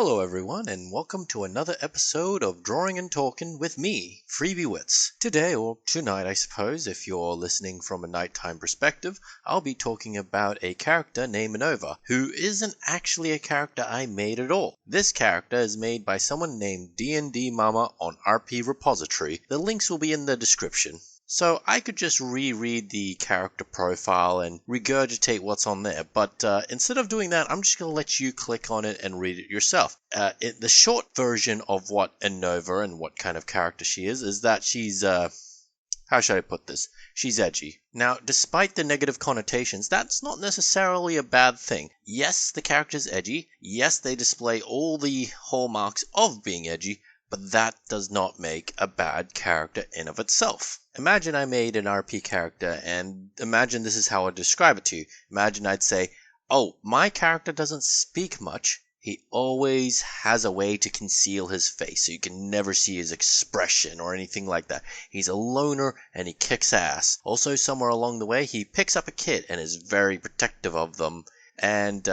Hello everyone, and welcome to another episode of Drawing and Talking with me, Freebie Wits. Today, or tonight I suppose, if you're listening from a nighttime perspective, I'll be talking about a character named Inova, who isn't actually a character I made at all. This character is made by someone named D&D Mama on RPR Repository. The links will be in the description. So I could just reread the character profile and regurgitate what's on there, but instead of doing that, I'm just going to let you click on it and read it yourself. The short version of what Inova and what kind of character she is that she's, how should I put this? She's edgy. Now, despite the negative connotations, that's not necessarily a bad thing. Yes, the character's edgy. Yes, they display all the hallmarks of being edgy, but that does not make a bad character in of itself. Imagine I made an RP character, and imagine this is how I'd describe it to you. Imagine I'd say, oh, my character doesn't speak much. He always has a way to conceal his face, so you can never see his expression or anything like that. He's a loner, and he kicks ass. Also, somewhere along the way, he picks up a kid and is very protective of them. And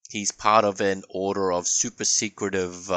he's part of an order of super secretive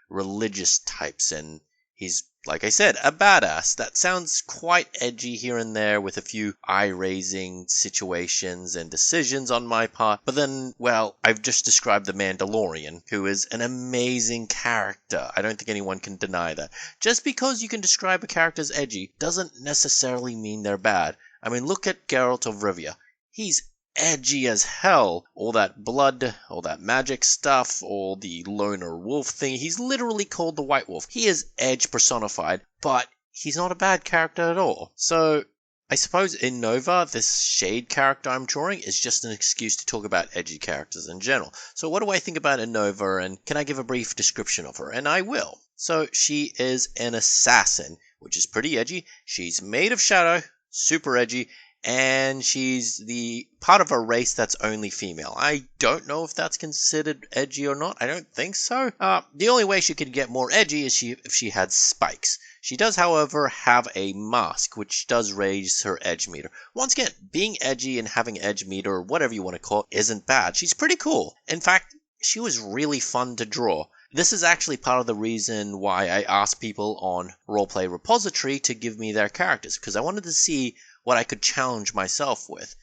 religious types, and he's, like I said, a badass. That sounds quite edgy here and there with a few eye-raising situations and decisions on my part, but then, well, I've just described the Mandalorian, who is an amazing character. I don't think anyone can deny that. Just because you can describe a character as edgy doesn't necessarily mean they're bad. I mean, look at Geralt of Rivia. He's edgy as hell. All that blood, all that magic stuff, all the loner wolf thing. He's literally called the White Wolf. He is edge personified, but he's not a bad character at all. So I suppose Inova, this shade character I'm drawing, is just an excuse to talk about edgy characters in general. So what do I think about Inova, and can I give a brief description of her? And I will. So she is an assassin, which is pretty edgy. She's made of shadow, super edgy, and she's the part of a race that's only female. I don't know if that's considered edgy or not. I don't think so. The only way she could get more edgy is if she had spikes. She does, however, have a mask, which does raise her edge meter. Once again, being edgy and having edge meter, or whatever you want to call it, isn't bad. She's pretty cool. In fact, she was really fun to draw. This is actually part of the reason why I asked people on Roleplay Repository to give me their characters, because I wanted to see what I could challenge myself with.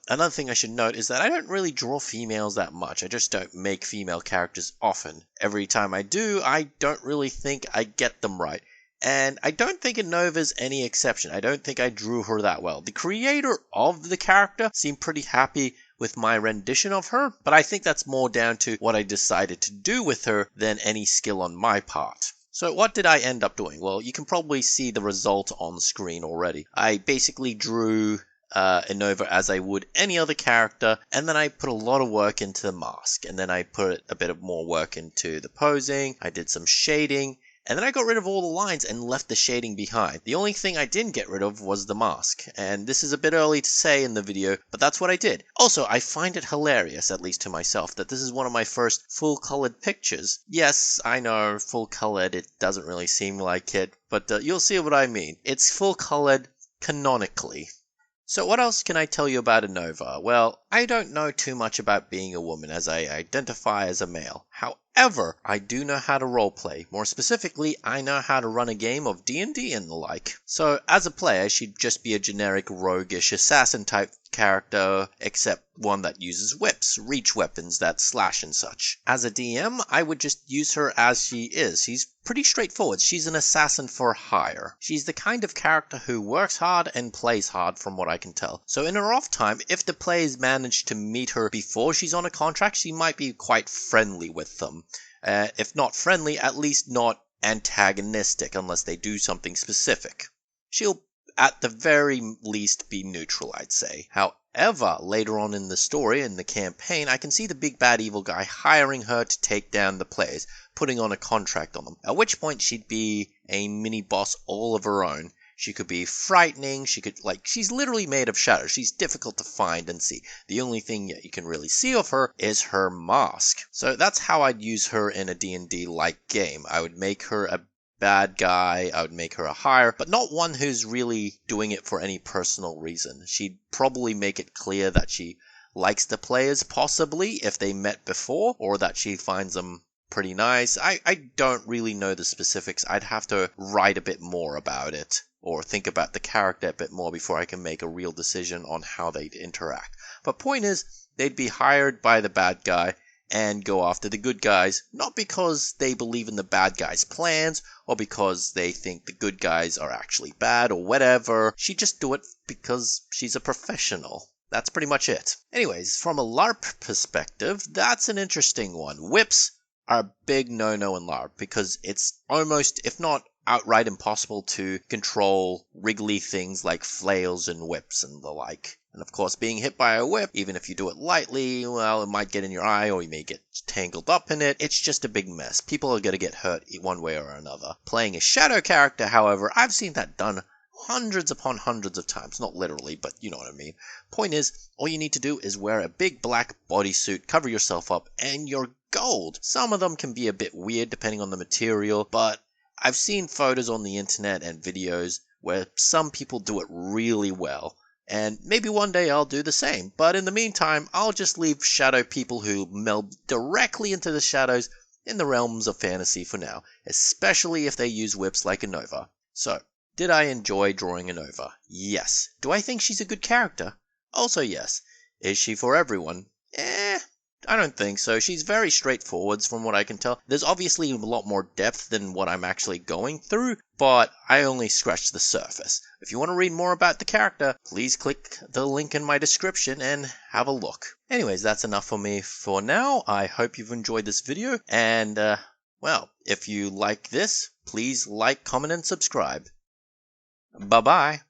Another thing I should note is that I don't really draw females that much. I just don't make female characters often. Every time I do, I don't really think I get them right. And I don't think Inova's any exception. I don't think I drew her that well. The creator of the character seemed pretty happy with my rendition of her, but I think that's more down to what I decided to do with her than any skill on my part. So what did I end up doing? Well, you can probably see the result on screen already. I basically drew Inova as I would any other character, and then I put a lot of work into the mask, and then I put a bit of more work into the posing. I did some shading, and then I got rid of all the lines and left the shading behind. The only thing I didn't get rid of was the mask, and this is a bit early to say in the video, but that's what I did. Also, I find it hilarious, at least to myself, that this is one of my first full-colored pictures. Yes, I know, full-colored, it doesn't really seem like it, but you'll see what I mean. It's full-colored canonically. So what else can I tell you about Inova? Well, I don't know too much about being a woman, as I identify as a male. However, I do know how to roleplay. More specifically, I know how to run a game of D&D and the like. So, as a player, she'd just be a generic roguish assassin type character, except one that uses whips, reach weapons that slash and such. As a DM, I would just use her as she is. She's pretty straightforward. She's an assassin for hire. She's the kind of character who works hard and plays hard, from what I can tell. So in her off time, if the players manage to meet her before she's on a contract, she might be quite friendly with them. If not friendly, at least not antagonistic, unless they do something specific. She'll at the very least be neutral, I'd say. However, later on in the story, in the campaign, I can see the big bad evil guy hiring her to take down the players, putting on a contract on them, at which point she'd be a mini-boss all of her own. She could be frightening, she's literally made of shadow. She's difficult to find and see. The only thing you can really see of her is her mask. So that's how I'd use her in a D&D-like game. I would make her a bad guy, I would make her a hire, but not one who's really doing it for any personal reason. She'd probably make it clear that she likes the players, possibly, if they met before, or that she finds them pretty nice. I don't really know the specifics. I'd have to write a bit more about it or think about the character a bit more before I can make a real decision on how they'd interact. But point is, they'd be hired by the bad guy and go after the good guys, not because they believe in the bad guy's plans or because they think the good guys are actually bad or whatever. She'd just do it because she's a professional. That's pretty much it. Anyways, from a LARP perspective, that's an interesting one. Whips are a big no-no in LARP because it's almost, if not outright impossible to control wriggly things like flails and whips and the like. And of course, being hit by a whip, even if you do it lightly, well, it might get in your eye or you may get tangled up in it. It's just a big mess. People are going to get hurt one way or another. Playing a shadow character, however, I've seen that done hundreds upon hundreds of times. Not literally, but you know what I mean. Point is, all you need to do is wear a big black bodysuit, cover yourself up, and you're gold. Some of them can be a bit weird depending on the material, but I've seen photos on the internet and videos where some people do it really well. And maybe one day I'll do the same. But in the meantime, I'll just leave shadow people who meld directly into the shadows in the realms of fantasy for now, especially if they use whips like Inova. So, did I enjoy drawing Inova? Yes. Do I think she's a good character? Also yes. Is she for everyone? I don't think so. She's very straightforward from what I can tell. There's obviously a lot more depth than what I'm actually going through, but I only scratched the surface. If you want to read more about the character, please click the link in my description and have a look. Anyways, that's enough for me for now. I hope you've enjoyed this video, and, well, if you like this, please like, comment, and subscribe. Bye-bye.